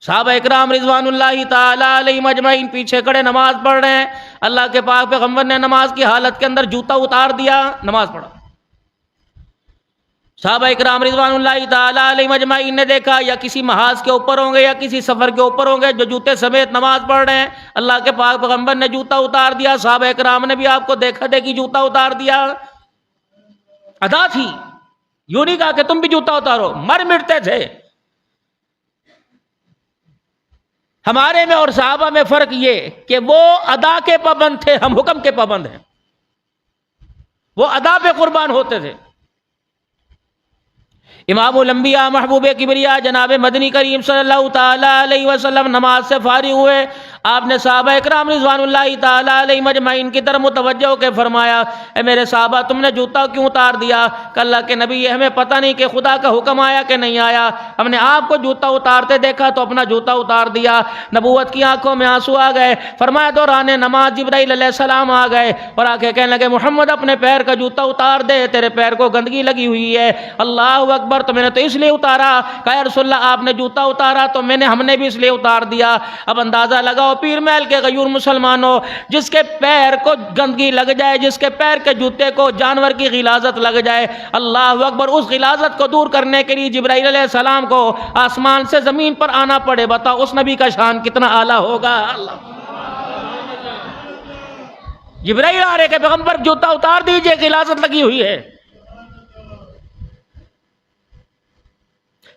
صحابہ اکرام رضوان اللہ تعالی علیہم اجمعین پیچھے کھڑے نماز پڑھ رہے ہیں، اللہ کے پاک پیغمبر نے نماز کی حالت کے اندر جوتا اتار دیا، نماز پڑھا۔ صحابہ اکرام رضوان اللہ تعالی علیہم اجمعین نے دیکھا یا کسی محاذ کے اوپر ہوں گے یا کسی سفر کے اوپر ہوں گے جو جوتے سمیت نماز پڑھ رہے ہیں، اللہ کے پاک پیغمبر نے جوتا اتار دیا، صحابہ اکرام نے بھی آپ کو دیکھا دیکھی جوتا اتار دیا۔ ادا تھی، یوں نہیں کہا کہ تم بھی جوتا اتارو، مر مٹتے تھے۔ ہمارے میں اور صحابہ میں فرق یہ کہ وہ ادا کے پابند تھے، ہم حکم کے پابند ہیں، وہ ادا پہ قربان ہوتے تھے۔ امام الانبیاء محبوب کبریا جناب مدنی کریم صلی اللہ تعالی علیہ وسلم نماز سے فارغ ہوئے، آپ نے صحابہ اکرام رضوان اللہ تعالی علیہ مجمعین کی طرف متوجہ ہو کے فرمایا، اے میرے صحابہ تم نے جوتا کیوں اتار دیا؟ کہ اللہ کے نبی یہ ہمیں پتہ نہیں کہ خدا کا حکم آیا کہ نہیں آیا، ہم نے آپ کو جوتا اتارتے دیکھا تو اپنا جوتا اتار دیا۔ نبوت کی آنکھوں میں آنسو آ گئے، فرمایا دوران نماز جبرائیل علیہ السلام آ گئے اور آ کے کہنے لگے محمد اپنے پیر کا جوتا اتار دے، تیرے پیر کو گندگی لگی ہوئی ہے۔ اللہ اکبر، تو میں نے تو اس لیے اتارا، کہا یا رسول اللہ آپ نے جوتا اتارا تو ہم نے بھی اس لیے اتار دیا۔ اب اندازہ لگاؤ پیر محل کے غیور مسلمانوں، جس کے پیر کو گندگی لگ جائے، جس کے پیر کے جوتے کو جانور کی غلاظت لگ جائے، اللہ اکبر، اس غلاظت کو دور کرنے کے لیے جبرائیل علیہ السلام کو آسمان سے زمین پر آنا پڑے، بتاؤ اس نبی کا شان کتنا اعلیٰ ہوگا۔ جبرائیل آ رہے کہ پیغمبر جوتا اتار دیجئے، غلاظت لگی ہوئی ہے۔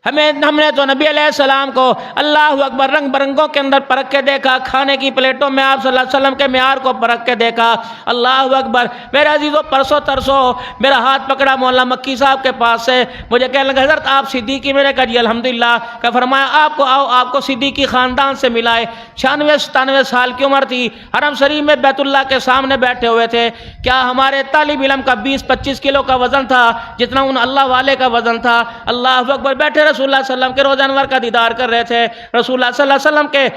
ہم نے تو نبی علیہ السلام کو اللہ اکبر رنگ برنگوں کے اندر پرکھ کے دیکھا، کھانے کی پلیٹوں میں آپ صلی اللہ علیہ وسلم کے معیار کو پرکھ کے دیکھا۔ اللہ اکبر، میرے عزیزو پرسوں ترسوں میرا ہاتھ پکڑا مولانا مکی صاحب کے پاس سے، مجھے کہنے لگا حضرت آپ صدیقی، میں نے کہا جی الحمدللہ، کہ فرمایا آپ کو آؤ آپ کو صدیقی خاندان سے ملائے۔ 96-97 سال کی عمر تھی، حرم شریف میں بیت اللہ کے سامنے بیٹھے ہوئے تھے۔ کیا ہمارے طالب علم کا 20-25 کلو کا وزن تھا جتنا ان اللہ والے کا وزن تھا؟ اللہ اکبر، بیٹھے رسول اللہ صلی اللہ علیہ وسلم کے روزہ انور کا دیدار کر رہے تھے، رسول اللہ صلی اللہ علیہ وسلم کے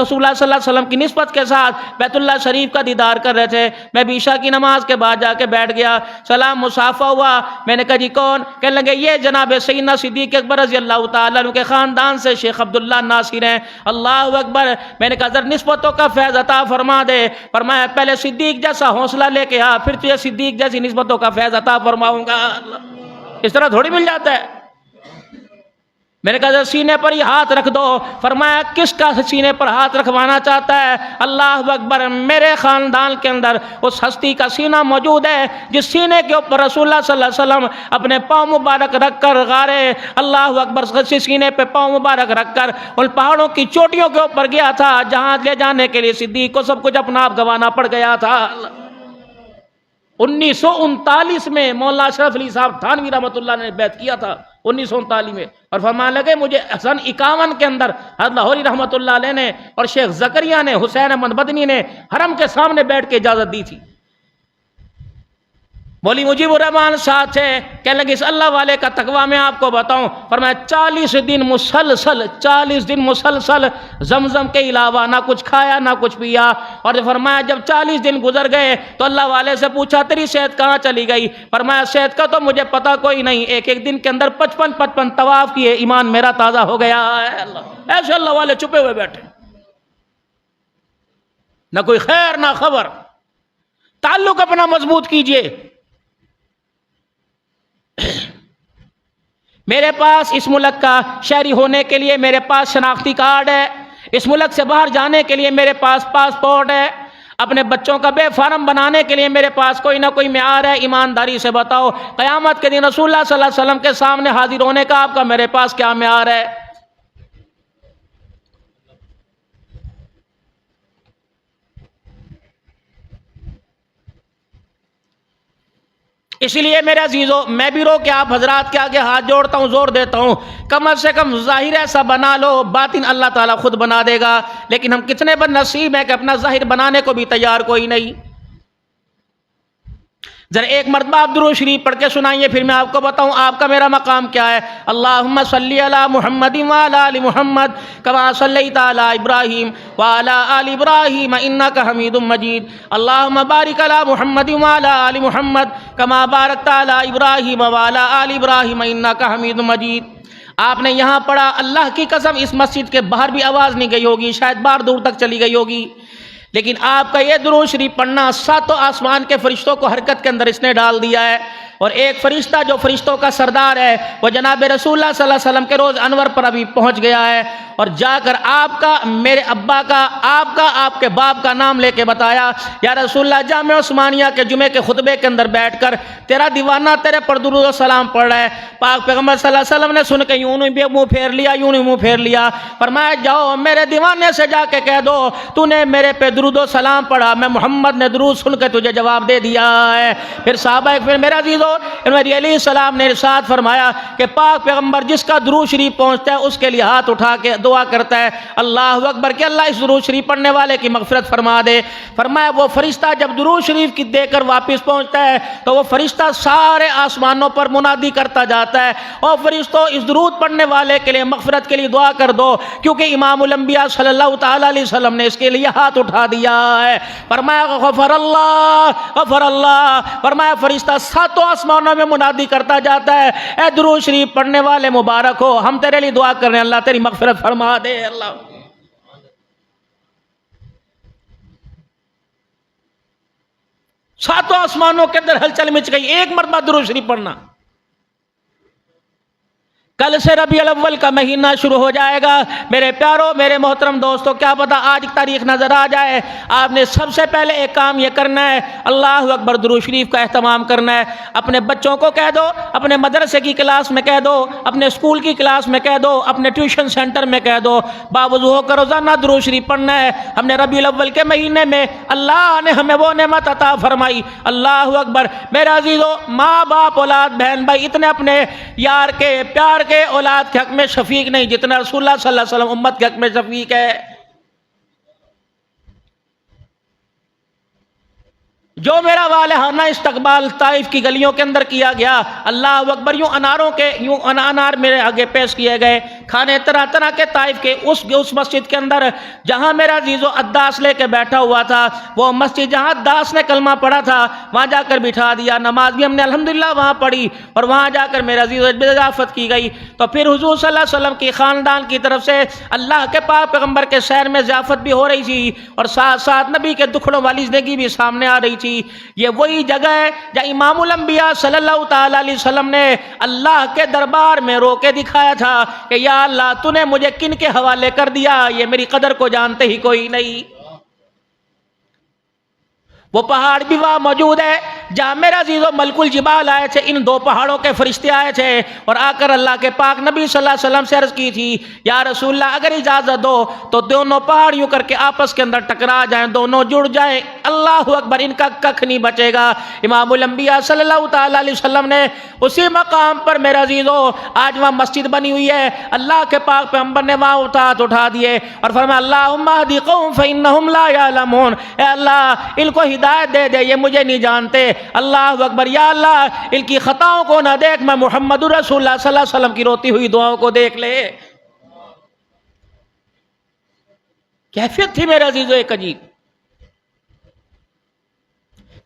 رسول اللہ صلی اللہ علیہ وسلم کی نسبت کے ساتھ بیت اللہ شریف کا دیدار کر رہے تھے۔ میں بھی عشاء کی نماز کے بعد جا کے بیٹھ گیا، سلام مصافحہ ہوا، میں نے کہا جی کون؟ کہنے لگے یہ جناب سیدنا صدیق اکبر رضی اللہ تعالیٰ عنہ کے خاندان سے شیخ عبداللہ ناصر ہیں۔ اللہ اکبر، میں نے کہا ذرا نسبتوں کا فیض عطا فرما دے۔ فرمایا پہلے صدیق جیسا حوصلہ لے کے آ، پھر تجھے صدیق جیسی نسبتوں کا فیض عطا فرماؤں گا۔ اس طرح تھوڑی مل جاتا ہے۔ میں نے کہا سینے پر ہی ہاتھ رکھ دو۔ فرمایا کس کا سینے پر ہاتھ رکھوانا چاہتا ہے؟ اللہ اکبر، میرے خاندان کے اندر اس ہستی کا سینہ موجود ہے جس سینے کے اوپر رسول اللہ صلی اللہ علیہ وسلم اپنے پاؤں مبارک رکھ کر غارے اللہ اکبر سینے پہ پاؤں مبارک رکھ کر ان پہاڑوں کی چوٹیوں کے اوپر گیا تھا جہاں لے جانے کے لیے صدیق کو سب کچھ اپنا آپ گنوانا پڑ گیا تھا۔ 1939 میں مولانا اشرف علی صاحب تھانوی رحمۃ اللہ نے بیعت کیا تھا 1939 میں، اور فرمانے لگے مجھے سن 51 کے اندر حضرت لاہوری رحمۃ اللہ علیہ نے اور شیخ زکریا نے، حسین احمد مدنی نے حرم کے سامنے بیٹھ کے اجازت دی تھی۔ مولوی مجیب الرحمان صاحب تھے، کہنے لگے اس اللہ والے کا تقویٰ میں آپ کو بتاؤں۔ فرمایا 40 دن مسلسل زمزم کے علاوہ نہ کچھ کھایا نہ کچھ پیا، اور فرمایا جب 40 دن گزر گئے تو اللہ والے سے پوچھا تیری صحت کہاں چلی گئی؟ فرمایا صحت کا تو مجھے پتہ کوئی نہیں، ایک دن کے اندر 55 طواف کیے، ایمان میرا تازہ ہو گیا ہے۔ ایسے اللہ والے چھپے ہوئے بیٹھے، نہ کوئی خیر نہ خبر۔ تعلق اپنا مضبوط کیجئے۔ میرے پاس اس ملک کا شہری ہونے کے لیے میرے پاس شناختی کارڈ ہے، اس ملک سے باہر جانے کے لیے میرے پاس پاسپورٹ ہے، اپنے بچوں کا بے فارم بنانے کے لیے میرے پاس کوئی نہ کوئی معیار ہے۔ ایمانداری سے بتاؤ قیامت کے دن رسول اللہ صلی اللہ علیہ وسلم کے سامنے حاضر ہونے کا آپ کا میرے پاس کیا معیار ہے؟ اس لیے میرے عزیزو، میں بھی رو کے آپ حضرات کے آگے ہاتھ جوڑتا ہوں، زور دیتا ہوں، کم سے کم ظاہر ایسا بنا لو، باطن اللہ تعالیٰ خود بنا دے گا۔ لیکن ہم کتنے بد نصیب ہیں کہ اپنا ظاہر بنانے کو بھی تیار کوئی نہیں۔ ذرا ایک مرتبہ آپ درود شریف پڑھ کے سنائیے، پھر میں آپ کو بتاؤں آپ کا میرا مقام کیا ہے۔ اللہم صلی علی محمد وعلی آل محمد کما صلیت علی ابراہیم وعلی آل ابراہیم انک حمید مجید۔ اللہم بارک علی محمد وعلی آل محمد کما بارکت علی ابراہیم وعلی آل ابراہیم انک حمید مجید۔ آپ نے یہاں پڑھا، اللہ کی قسم اس مسجد کے باہر بھی آواز نہیں گئی ہوگی، شاید باہر دور تک چلی گئی ہوگی، لیکن آپ کا یہ درود شریف پڑھنا ساتوں آسمان کے فرشتوں کو حرکت کے اندر اس نے ڈال دیا ہے۔ اور ایک فرشتہ جو فرشتوں کا سردار ہے وہ جناب رسول اللہ صلی اللہ علیہ وسلم کے روز انور پر ابھی پہنچ گیا ہے، اور جا کر آپ کا، میرے ابا کا، آپ کے باپ کا نام لے کے بتایا، یا رسول اللہ جامع عثمانیہ کے جمعے کے خطبے کے اندر بیٹھ کر تیرا دیوانہ تیرے پر درود و سلام پڑھ رہا ہے۔ پاک پیغمبر صلی اللہ علیہ وسلم نے سن کے یوں نہیں منہ پھیر لیا، یوں نہیں منہ پھیر لیا، فرمایا جاؤ میرے دیوانے سے جا کے کہہ دو تو نے میرے پہ درود و سلام پڑھا، میں محمد نے درود سن کے تجھے جواب دے دیا ہے۔ پھر صحابہ، پھر میرا عزیزو، نبی علیہ السلام نے ارشاد فرمایا کہ پاک پیغمبر جس کا درود شریف پہنچتا ہے اس کے لیے ہاتھ اٹھا کے دعا کرتا ہے، اللہ اکبر، کہ اللہ اس درود شریف پڑھنے والے کی مغفرت فرما دے۔ فرمایا وہ فرشتہ جب درود شریف کی دے کر واپس پہنچتا ہے تو وہ فرشتہ سارے آسمانوں پر منادی کرتا جاتا ہے، اور فرشتوں اس درود پڑھنے والے کے لیے مغفرت کے لیے دعا کر دو، کیونکہ امام الانبیاء صلی اللہ تعالی علیہ وسلم نے اس کے لیے ہاتھ اٹھا دیا ہے۔ فرمایا غفر اللہ، غفر اللہ، فرمایا فرشتہ ساتوں آسمانوں میں منادی کرتا جاتا ہے، اے درود شریف پڑھنے والے مبارک ہو، ہم تیرے لیے دعا کر رہے ہیں، اللہ تیری مغفرت فرما دے۔ اللہ ساتوں آسمانوں کے اندر ہلچل مچ گئی، ایک مرتبہ درود شریف پڑھنا۔ کل سے ربیع الاول کا مہینہ شروع ہو جائے گا، میرے پیاروں، میرے محترم دوستوں، کیا پتہ آج تاریخ نظر آ جائے۔ آپ نے سب سے پہلے ایک کام یہ کرنا ہے، اللہ اکبر، درود شریف کا اہتمام کرنا ہے۔ اپنے بچوں کو کہہ دو، اپنے مدرسے کی کلاس میں کہہ دو، اپنے اسکول کی کلاس میں کہہ دو، اپنے ٹیوشن سینٹر میں کہہ دو، باوضو ہو کر روزانہ درود شریف پڑھنا ہے۔ ہم نے ربیع الاول کے مہینے میں اللہ نے ہمیں وہ نعمت عطا فرمائی، اللہ اکبر۔ میرا عزیزو، ماں باپ، اولاد، بہن بھائی، اتنے اپنے یار کے، پیار کے، اولاد کے حق میں شفیق نہیں جتنا رسول اللہ صلی اللہ علیہ وسلم امت کے حق میں شفیق ہے۔ جو میرا والہانہ استقبال طائف کی گلیوں کے اندر کیا گیا، اللہ اکبر، یوں اناروں کے، یوں انار میرے آگے پیش کیے گئے، کھانے طرح طرح کے، طائف کے اس مسجد کے اندر جہاں میرا عزیزو عداس لے کے بیٹھا ہوا تھا، وہ مسجد جہاں عداس نے کلمہ پڑھا تھا، وہاں جا کر بٹھا دیا، نماز بھی ہم نے الحمدللہ وہاں پڑھی، اور وہاں جا کر میرا عزیزو ضیافت کی گئی۔ تو پھر حضور صلی اللہ علیہ وسلم کی خاندان کی طرف سے اللہ کے پاک پیغمبر کے شہر میں ضیافت بھی ہو رہی تھی، اور ساتھ ساتھ نبی کے دکھڑوں والی زندگی بھی سامنے آ رہی تھی۔ یہ وہی جگہ ہے جہاں امام الانبیاء صلی اللہ تعالی علیہ وسلم نے اللہ کے دربار میں رو کے دکھایا تھا کہ یا اللہ تو نے مجھے کن کے حوالے کر دیا، یہ میری قدر کو جانتے ہی کوئی نہیں۔ وہ پہاڑ بھی وہاں موجود ہے جہاں میرا عزیزو ملک الجبال آئے تھے، ان دو پہاڑوں کے فرشتے آئے تھے، اور آ کر اللہ کے پاک نبی صلی اللہ علیہ وسلم سے عرض کی تھی، یا رسول اللہ اگر اجازت دو تو دونوں پہاڑ یوں کر کے آپس کے اندر ٹکرا جائیں، دونوں جڑ جائیں، اللہ اکبر، ان کا ککھ نہیں بچے گا۔ امام الانبیاء صلی اللہ تعالی علیہ وسلم نے اسی مقام پر میرا عزیزو، آج وہاں مسجد بنی ہوئی ہے، اللہ کے پاک پیغمبر نے وہاں ہاتھ اٹھا دیے اور فرمایا اللہم اہدی قوم فانہم لا یعلمون، اے اللہ ان کو ہدایت دے دے، یہ مجھے نہیں جانتے، اللہ اکبر، یا اللہ ان کی خطاؤں کو نہ دیکھ، میں محمد رسول اللہ صلی اللہ علیہ وسلم کی روتی ہوئی دعاؤں کو دیکھ لے۔ کیفیت تھی میرے عزیزو ایک عجیب،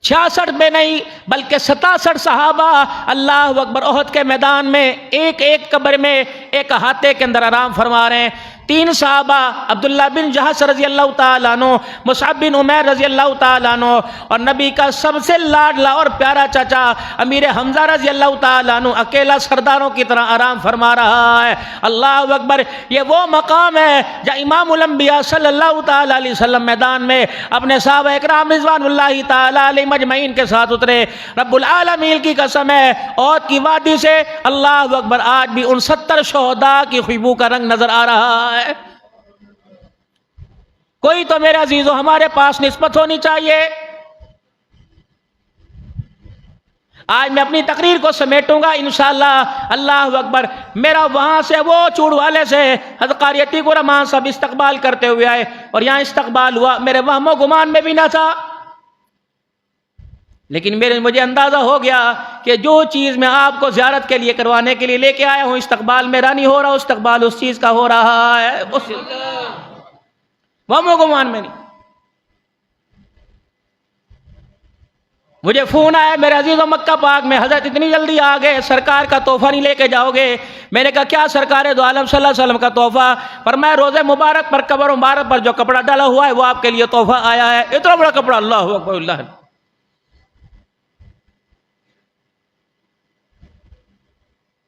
66 میں نہیں بلکہ 67 صحابہ اللہ اکبر احد کے میدان میں ایک ایک قبر میں ایک احاطے کے اندر آرام فرما رہے ہیں۔ 3 صحابہ عبداللہ بن جہش رضی اللہ تعالیٰ عنہ، مصعب بن عمیر رضی اللہ تعالیٰ عنہ، اور نبی کا سب سے لاڈلا اور پیارا چچا امیر حمزہ رضی اللہ تعالیٰ عنہ اکیلا سرداروں کی طرح آرام فرما رہا ہے۔ اللہ اکبر، یہ وہ مقام ہے جہاں امام الانبیاء صلی اللہ تعالیٰ علیہ وسلم میدان میں اپنے صحابہ اکرام رضوان اللہ تعالیٰ علیہ مجمعین کے ساتھ اترے۔ رب العالمین کی قسم ہے، احد کی وادی سے اللہ اکبر آج بھی ان 70 شہداء کی خوشبو کا رنگ نظر آ رہا ہے۔ کوئی تو میرے عزیزو ہمارے پاس نسبت ہونی چاہیے۔ آج میں اپنی تقریر کو سمیٹوں گا انشاءاللہ، اللہ اکبر۔ میرا وہاں سے وہ چوڑ والے سے حضرت قاری عتیق الرحمن صاحب استقبال کرتے ہوئے آئے، اور یہاں استقبال ہوا، میرے وہم و گمان میں بھی نہ تھا، لیکن مجھے اندازہ ہو گیا کہ جو چیز میں آپ کو زیارت کے لیے کروانے کے لیے لے کے آیا ہوں، استقبال میرا نہیں ہو رہا، استقبال اس چیز کا ہو رہا ہے، وہم و گمان میں نہیں۔ مجھے فون آیا میرے عزیزوں مکہ پاک میں حضرت اتنی جلدی آ گئے، سرکار کا تحفہ نہیں لے کے جاؤ گے؟ میں نے کہا کیا سرکار دو عالم صلی اللہ علیہ وسلم کا تحفہ؟ فرمایا روزے مبارک پر قبر مبارک پر جو کپڑا ڈالا ہوا ہے وہ آپ کے لیے تحفہ آیا ہے۔ اتنا بڑا کپڑا، اللہ اکبر اللہ۔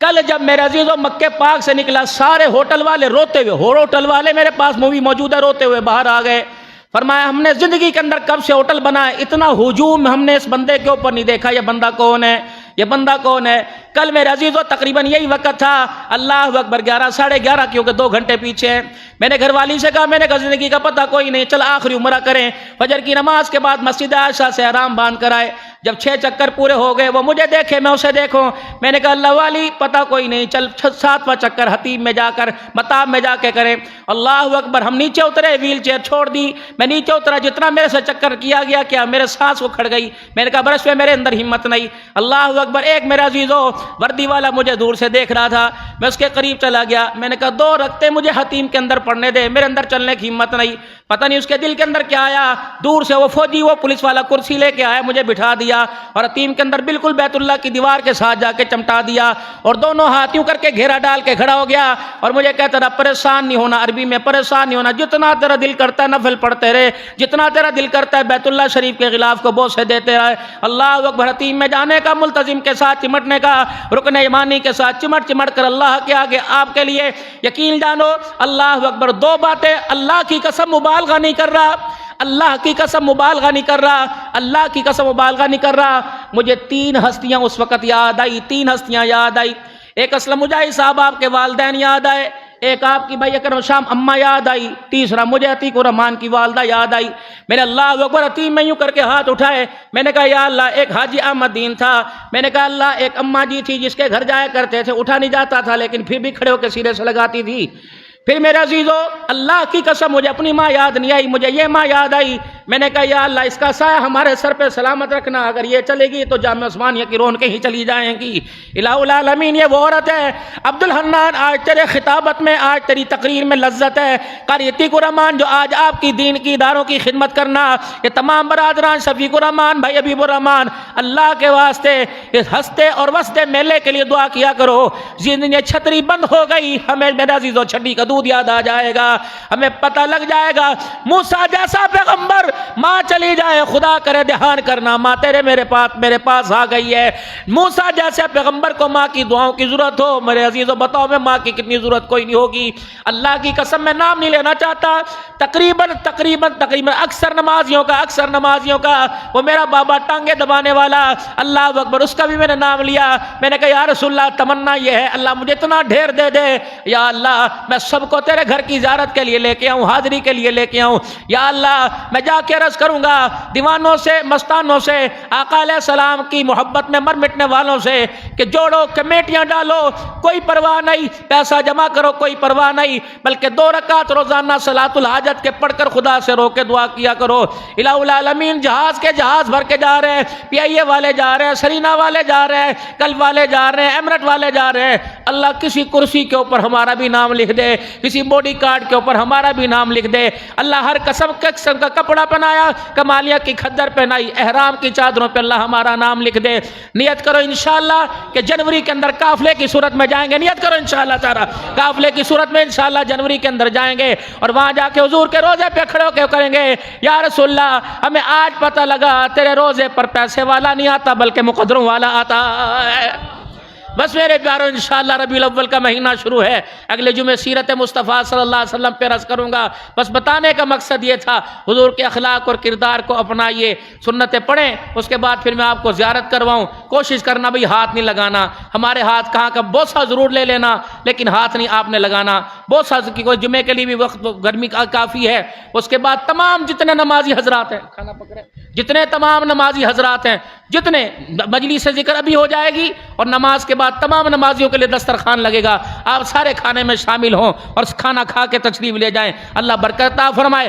کل جب میرے عزیزوں مکے پاک سے نکلا، سارے ہوٹل والے روتے ہوئے، ہوٹل والے میرے پاس مووی موجود ہے، روتے ہوئے باہر آ گئے۔ فرمایا ہم نے زندگی کے اندر کب سے ہوٹل بنا ہے، اتنا ہجوم ہم نے اس بندے کے اوپر نہیں دیکھا۔ یہ بندہ کون ہے؟ یہ بندہ کون ہے؟ کل میرے عزیزوں تقریباً یہی وقت تھا، اللہ اکبر 11 ساڑھے 11 کیونکہ 2 گھنٹے پیچھے۔ میں نے گھر والی سے کہا، میں نے کہا زندگی کا پتہ کوئی نہیں، چل آخری عمرہ کریں۔ فجر کی نماز کے بعد مسجد عائشہ سے آرام باندھ کر آئے۔ جب 6 چکر پورے ہو گئے، وہ مجھے دیکھے میں اسے دیکھوں۔ میں نے کہا اللہ والی پتہ کوئی نہیں، چل 7واں چکر حتیم میں جا کر مطاب میں جا کے کریں۔ اللہ اکبر، ہم نیچے اترے، ویل چیئر چھوڑ دی، میں نیچے اترا، جتنا میرے سے چکر کیا گیا کیا میرے سانس اکھڑ گئی۔ میں نے کہا برس میں میرے اندر ہمت نہیں۔ اللہ اکبر، ایک میرے عزیزوں وردی والا مجھے دور سے دیکھ رہا تھا، میں اس کے قریب چلا گیا۔ میں نے کہا 2 رکعتیں مجھے حتیم کے اندر پڑھنے دے، میرے اندر چلنے کی ہمت نہیں۔ پتہ نہیں اس کے دل کے اندر کیا آیا، دور سے وہ فوجی وہ پولیس والا کرسی لے کے آیا، مجھے بٹھا دیا اور حتیم کے اندر بالکل بیت اللہ کی دیوار کے ساتھ جا کے چمٹا دیا اور دونوں ہاتھیوں کر کے گھیرا ڈال کے کھڑا ہو گیا اور مجھے کہتا رہا پریشان نہیں ہونا، عربی میں پریشان نہیں ہونا، جتنا تیرا دل کرتا ہے نفل پڑھتے رہے، جتنا تیرا دل کرتا ہے بیت اللہ شریف کے غلاف کو بوسے دیتے رہے۔ اللہ اکبر، حتیم میں جانے کا، ملتزم کے ساتھ چمٹنے کا، رکن یمانی کے ساتھ چمٹ چمٹ کر اللہ کے آگے آپ کے لیے یقین جانو اللہ اکبر 2 باتیں، اللہ کی قسم مبالغہ نہیں کر رہا، اللہ کی قسم مبالغہ نہیں کر رہا، اللہ کی قسم مبالغہ نہیں کر رہا۔ مجھے 3 ہستیاں اس وقت یاد آئی، 3 ہستیاں یاد آئی۔ ایک اسلم مجاہد صاحب آپ کے والدین یاد آئے، ایک آپ کی بھائی اکرم شام اماں یاد آئی، تیسرا مجھے عتیق الرحمان کی والدہ یاد آئی۔ میں نے اللہ اکبر حتیم میں یوں کر کے ہاتھ اٹھائے، میں نے کہا یا اللہ، ایک حاجی احمد دین تھا، میں نے کہا اللہ ایک اماں جی تھی جس کے گھر جایا کرتے تھے، اٹھا نہیں جاتا تھا لیکن پھر بھی کھڑے ہو کے سینے سے لگاتی تھی۔ پھر میرے عزیزو اللہ کی قسم مجھے اپنی ماں یاد نہیں آئی، مجھے یہ ماں یاد آئی۔ میں نے کہا یا اللہ اس کا سایہ ہمارے سر پہ سلامت رکھنا، اگر یہ چلے گی تو جامع عثمانیہ کی رونقیں ہی چلی جائیں گی۔ الہ العالمین، یہ وہ عورت ہے عبدالحنان، آج تیرے خطابت میں، آج تیری تقریر میں لذت ہے۔ قاری عتیق الرحمان جو آج آپ کی دین کی اداروں کی خدمت کرنا، یہ تمام برادران، شفیق الرحمان بھائی، حبیب الرحمان، اللہ کے واسطے اس ہستے اور وسطے میلے کے لیے دعا کیا کرو۔ جن دن یہ چھتری بند ہو گئی، ہمیں میرے عزیزو چھٹی کا دودھ یاد آ جائے گا، ہمیں پتہ لگ جائے گا موسیٰ جیسا پیغمبر، ماں چلی جائے خدا کرے دھیان کرنا، ماں تیرے میرے پاس آ گئی ہے۔ موسیٰ جیسے پیغمبر کو ماں کی دعاؤں کی ضرورت ہو، میرے عزیزو بتاؤ میں ماں کی کتنی ضرورت کوئی نہیں ہوگی۔ اللہ کی قسم میں نام نہیں لینا چاہتا، تقریباً اکثر نمازیوں کا وہ میرا بابا ٹانگے دبانے والا، اللہ اکبر، اس کا بھی میں نے نام لیا۔ میں نے کہا یا رسول اللہ تمنا یہ ہے اللہ مجھے اتنا ڈھیر دے دے، یا اللہ میں سب کو تیرے گھر کی زیارت کے لیے لے کے آؤں، حاضری کے لیے لے کے آؤں، یا اللہ میں جا کے عرض کروں گا دیوانوں سے، مستانوں سے، آقا علیہ السلام کی محبت میں مر مٹنے والوں سے کہ جوڑو، کمیٹیاں ڈالو، کوئی پرواہ نہیں، پیسہ جمع کرو، کوئی پرواہ نہیں، بلکہ 2 رکعت روزانہ صلاۃ الحاجت کے پڑھ کر خدا سے رو کے دعا کیا کرو۔ الہ العالمین، جہاز بھر کے جا رہے ہیں، پی آئی اے والے جا رہے ہیں، سرینا والے جا رہے ہیں، کل والے جا رہے ہیں، ایمرٹ والے جا رہے ہیں، اللہ کسی کرسی کے اوپر ہمارا بھی نام لکھ دے، کسی باڈی کارڈ کے اوپر ہمارا بھی نام لکھ دے، اللہ ہر قسم کا کپڑا پہنایا، کمالیہ کی کھدر پہنائی، احرام کی چادروں پہ اللہ ہمارا نام لکھ دے۔ نیت کرو انشاءاللہ کہ جنوری کے اندر قافلے کی صورت میں جائیں گے، نیت کرو انشاءاللہ تعالی قافلے کی صورت میں انشاءاللہ جنوری کے اندر جائیں گے اور وہاں جا کے حضور کے روزے پہ کھڑے ہو کے کریں گے یا رسول اللہ ہمیں آج پتہ لگا تیرے روزے پر پیسے والا نہیں آتا بلکہ مقدروں والا آتا ہے۔ بس میرے پیارو انشاءاللہ ربیع الاول کا مہینہ شروع ہے، اگلے جمعے سیرت مصطفیٰ صلی اللہ علیہ وسلم پہ عرض کروں گا۔ بس بتانے کا مقصد یہ تھا حضور کے اخلاق اور کردار کو اپنائیے، سنتیں پڑھیں، اس کے بعد پھر میں آپ کو زیارت کرواؤں۔ کوشش کرنا بھئی ہاتھ نہیں لگانا، ہمارے ہاتھ کہاں کا، بوسہ ضرور لے لینا لیکن ہاتھ نہیں آپ نے لگانا۔ بوسہ کی کوئی جمعے کے لیے بھی وقت گرمی کا کافی ہے، اس کے بعد تمام جتنے نمازی حضرات ہیں، کھانا پکڑے، جتنے تمام نمازی حضرات ہیں، جتنے مجلس ذکر ابھی ہو جائے گی اور نماز کے بعد تمام نمازیوں کے لیے دسترخوان لگے گا، آپ سارے کھانے میں شامل ہوں اور کھانا کھا کے تشریف لے جائیں۔ اللہ برکت عطا فرمائے۔